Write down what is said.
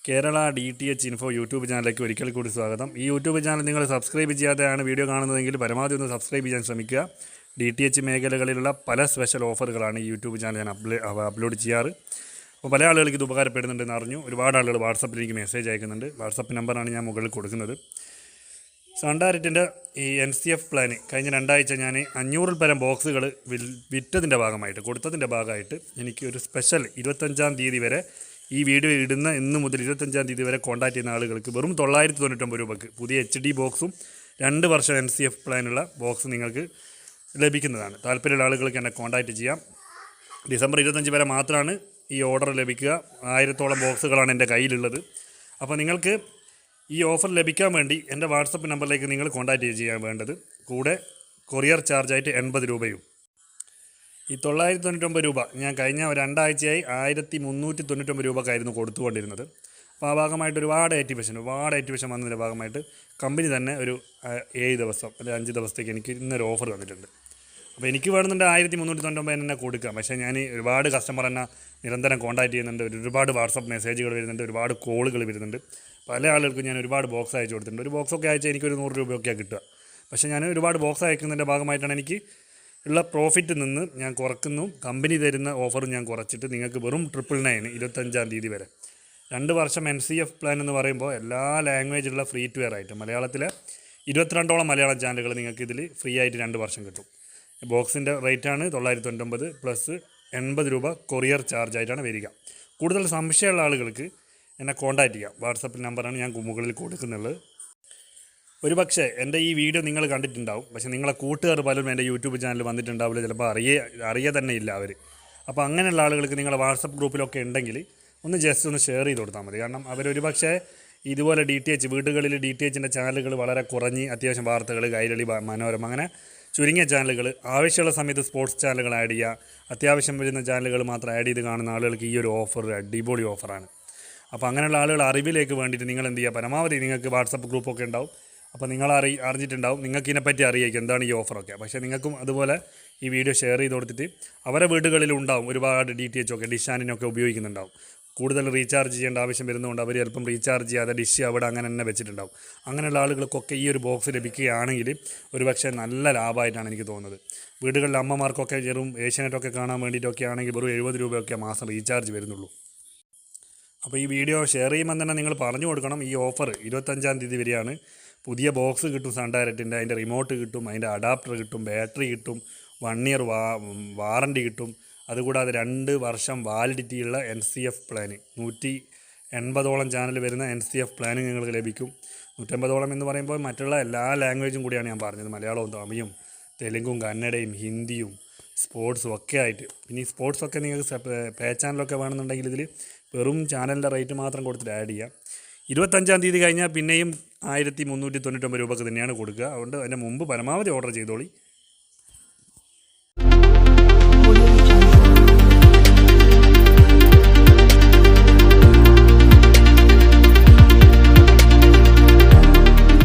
Kerala DTH info YouTube ചാനലിലേക്ക് ഒരിക്കൽ കൂടി സ്വാഗതം. ഈ യൂട്യൂബ് ചാനൽ നിങ്ങൾ സബ്സ്ക്രൈബ് ചെയ്യാതെയാണ് വീഡിയോ കാണുന്നതെങ്കിൽ പരമാവധി ഒന്ന് സബ്സ്ക്രൈബ് ചെയ്യാൻ ശ്രമിക്കുക. DTH മേഖലകളിലുള്ള പല സ്പെഷ്യൽ ഓഫറുകളാണ് ഈ യൂട്യൂബ് ചാനൽ ഞാൻ അപ്ലോഡ് ചെയ്യാറ്. അപ്പോൾ പല ആളുകൾക്ക് ഇത് ഉപകാരപ്പെടുന്നുണ്ടെന്ന് അറിഞ്ഞു. ഒരുപാട് ആളുകൾ വാട്സപ്പിൽ എനിക്ക് മെസ്സേജ് അയക്കുന്നുണ്ട്. വാട്സപ്പ് നമ്പറാണ് ഞാൻ മുകളിൽ കൊടുക്കുന്നത്. സൺഡയറക്റ്റിൻ്റെ ഈ NCF പ്ലാന് കഴിഞ്ഞ 2 ആഴ്ച ഞാൻ 500 പരം ബോക്സുകൾ വിറ്റതിൻ്റെ ഭാഗമായിട്ട് കൊടുത്തതിൻ്റെ ഭാഗമായിട്ട് എനിക്ക് ഒരു സ്പെഷ്യൽ 25-ാം തീയതി വരെ ഈ വീഡിയോ ഇടുന്ന ഇന്ന് മുതൽ 25-ാം തീയതി വരെ കോൺടാക്ട് ചെയ്യുന്ന ആളുകൾക്ക് വെറും 999 രൂപയ്ക്ക് പുതിയ HD ബോക്സും 2 വർഷം NCF പ്ലാനുള്ള ബോക്സ് നിങ്ങൾക്ക് ലഭിക്കുന്നതാണ്. താല്പര്യമുള്ള ആളുകൾക്ക് എന്നെ കോൺടാക്റ്റ് ചെയ്യാം. ഡിസംബർ 25 വരെ മാത്രമാണ് ഈ ഓർഡർ ലഭിക്കുക. 1000-ഓളം ബോക്സുകളാണ് എൻ്റെ കയ്യിലുള്ളത്. അപ്പോൾ നിങ്ങൾക്ക് ഈ ഓഫർ ലഭിക്കാൻ വേണ്ടി എൻ്റെ വാട്സപ്പ് നമ്പറിലേക്ക് നിങ്ങൾ കോൺടാക്റ്റ് ചെയ്യാൻ വേണ്ടത്. കൂടെ കൊറിയർ ചാർജായിട്ട് 80 രൂപയും. ഈ 999 രൂപ ഞാൻ കഴിഞ്ഞ 2 ആഴ്ചയായി 1399 രൂപക്കായിരുന്നു കൊടുത്തുകൊണ്ടിരുന്നത്. അപ്പോൾ ആ ഭാഗമായിട്ട് ഒരുപാട് ആക്ടിവേഷൻ വന്നതിൻ്റെ ഭാഗമായിട്ട് കമ്പനി തന്നെ ഒരു 7 ദിവസം അല്ലെങ്കിൽ 5 ദിവസത്തേക്ക് എനിക്ക് ഇന്നൊരു ഓഫർ തന്നിട്ടുണ്ട്. അപ്പോൾ എനിക്ക് വേണമെന്നുണ്ട് 1399 തന്നെ കൊടുക്കാം. പക്ഷേ ഞാൻ ഒരുപാട് കസ്റ്റമർ എന്നെ നിരന്തരം കോൺടാക്ട് ചെയ്യുന്നുണ്ട്. ഒരുപാട് വാട്സപ്പ് മെസ്സേജുകൾ വരുന്നുണ്ട്, ഒരുപാട് കോളുകൾ വരുന്നുണ്ട്. പല ആളുകൾക്കും ഞാൻ ഒരുപാട് ബോക്സ് അയച്ചു കൊടുത്തിട്ടുണ്ട്. ഒരു ബോക്സൊക്കെ അയച്ചാൽ എനിക്കൊരു 100 രൂപയൊക്കെയാണ് കിട്ടുക. പക്ഷേ ഞാൻ ഒരുപാട് ബോക്സ് അയക്കുന്നതിൻ്റെ ഭാഗമായിട്ടാണ് എനിക്ക് ഉള്ള പ്രോഫിറ്റിൽ നിന്ന് ഞാൻ കുറക്കുന്നു. കമ്പനി തരുന്ന ഓഫർ ഞാൻ കുറച്ചിട്ട് നിങ്ങൾക്ക് വെറും 999 25-ാം തീയതി വരെ 2 വർഷം NCF പ്ലാൻ എന്ന് പറയുമ്പോൾ എല്ലാ ലാംഗ്വേജിലുള്ള ഫ്രീ ടു എയർ ആയിട്ട് മലയാളത്തിലെ 22ഓളം മലയാളം ചാനലുകൾ നിങ്ങൾക്ക് ഇതിൽ ഫ്രീ ആയിട്ട് 2 വർഷം കിട്ടും. ബോക്സിൻ്റെ റേറ്റാണ് 999 പ്ലസ് 80 രൂപ കൊറിയർ ചാർജായിട്ടാണ് വരിക. കൂടുതൽ സംശയമുള്ള ആളുകൾക്ക് എന്നെ കോൺടാക്റ്റ് ചെയ്യാം. വാട്സപ്പ് നമ്പറാണ് ഞാൻ മുകളിൽ കൊടുക്കുന്നുള്ളത്. ഒരുപക്ഷെ എൻ്റെ ഈ വീഡിയോ നിങ്ങൾ കണ്ടിട്ടുണ്ടാവും, പക്ഷേ നിങ്ങളെ കൂട്ടുകാർ പലരും എൻ്റെ യൂട്യൂബ് ചാനൽ വന്നിട്ടുണ്ടാവില്ല, ചിലപ്പോൾ അറിയ തന്നെ ഇല്ല അവർ. അപ്പോൾ അങ്ങനെയുള്ള ആളുകൾക്ക് നിങ്ങളെ വാട്സപ്പ് ഗ്രൂപ്പിലൊക്കെ ഉണ്ടെങ്കിൽ ഒന്ന് ജസ്റ്റ് ഒന്ന് ഷെയർ ചെയ്ത് കൊടുത്താൽ മതി. കാരണം അവരൊരുപക്ഷെ ഇതുപോലെ DTH വീടുകളിൽ DTHൻ്റെ ചാനലുകൾ വളരെ കുറഞ്ഞ് അത്യാവശ്യം വാർത്തകൾ, കൈരളി, മനോരമ അങ്ങനെ ചുരുങ്ങിയ ചാനലുകൾ, ആവശ്യമുള്ള സമയത്ത് സ്പോർട്സ് ചാനലുകൾ ആഡ് ചെയ്യുക, അത്യാവശ്യം വരുന്ന ചാനലുകൾ മാത്രം ആഡ് ചെയ്ത് കാണുന്ന ആളുകൾക്ക് ഈ ഒരു ഓഫർ അടിപൊളി ഓഫറാണ്. അപ്പോൾ അങ്ങനെയുള്ള ആളുകൾ അറിവിലേക്ക് വേണ്ടിയിട്ട് നിങ്ങൾ എന്ത് ചെയ്യുക, പരമാവധി നിങ്ങൾക്ക് വാട്സപ്പ് ഗ്രൂപ്പൊക്കെ ഉണ്ടാവും. അപ്പോൾ നിങ്ങൾ അറിഞ്ഞിട്ടുണ്ടാവും, നിങ്ങൾക്ക് ഇതിനെപ്പറ്റി അറിയിക്കും എന്താണ് ഈ ഓഫറൊക്കെ. പക്ഷേ നിങ്ങൾക്കും അതുപോലെ ഈ വീഡിയോ ഷെയർ ചെയ്ത് കൊടുത്തിട്ട് അവരെ വീടുകളിലുണ്ടാവും ഒരുപാട് DTH ഒക്കെ ഡിഷാനിനൊക്കെ ഉപയോഗിക്കുന്നുണ്ടാവും. കൂടുതൽ റീചാർജ് ചെയ്യേണ്ട ആവശ്യം വരുന്നതുകൊണ്ട് അവർ ചിലപ്പം റീചാർജ് ചെയ്യാതെ ഡിഷ് അവിടെ അങ്ങനെ തന്നെ വെച്ചിട്ടുണ്ടാവും. അങ്ങനെയുള്ള ആളുകൾക്കൊക്കെ ഈ ഒരു ബോക്സ് ലഭിക്കുകയാണെങ്കിൽ ഒരുപക്ഷെ നല്ല ലാഭമായിട്ടാണ് എനിക്ക് തോന്നുന്നത്. വീടുകളിലെ അമ്മമാർക്കൊക്കെ ചെറും ഏഷ്യാനെറ്റൊക്കെ കാണാൻ വേണ്ടിയിട്ടൊക്കെ ആണെങ്കിൽ വെറും 70 രൂപയൊക്കെ മാസം റീചാർജ് വരുന്നുള്ളൂ. അപ്പോൾ ഈ വീഡിയോ ഷെയർ ചെയ്യുമ്പോൾ തന്നെ നിങ്ങൾ പറഞ്ഞു കൊടുക്കണം, ഈ ഓഫർ 25-ാം തീയതി വരെയാണ്. പുതിയ ബോക്സ് കിട്ടും സൺഡയറക്റ്റിൻ്റെ, അതിൻ്റെ റിമോട്ട് കിട്ടും, അതിൻ്റെ അഡാപ്റ്റർ കിട്ടും, ബാറ്ററി കിട്ടും, 1 ഇയർ വാറണ്ടി കിട്ടും. അതുകൂടാതെ 2 വർഷം വാലിഡിറ്റിയുള്ള NCF പ്ലാന് 180ഓളം ചാനൽ വരുന്ന NCF പ്ലാന് നിങ്ങൾക്ക് ലഭിക്കും. 150ഓളം എന്ന് പറയുമ്പോൾ മറ്റുള്ള എല്ലാ ലാംഗ്വേജും കൂടിയാണ് ഞാൻ പറഞ്ഞത്. മലയാളവും തമിഴും തെലുങ്കും കന്നഡയും ഹിന്ദിയും സ്പോർട്സും ഒക്കെ ആയിട്ട്. പിന്നെ ഈ സ്പോർട്സൊക്കെ നിങ്ങൾക്ക് പേ ചാനലൊക്കെ വേണമെന്നുണ്ടെങ്കിൽ ഇതിൽ വെറും ചാനലിൻ്റെ റേറ്റ് മാത്രം കൊടുത്തിട്ട് ആഡ് ചെയ്യാം. 25-ാം തീയതി കഴിഞ്ഞാൽ പിന്നെയും 1399 രൂപക്ക് തന്നെയാണ് കൊടുക്കുക. അതുകൊണ്ട് അതിൻ്റെ മുമ്പ് പരമാവധി ഓർഡർ ചെയ്തോളി.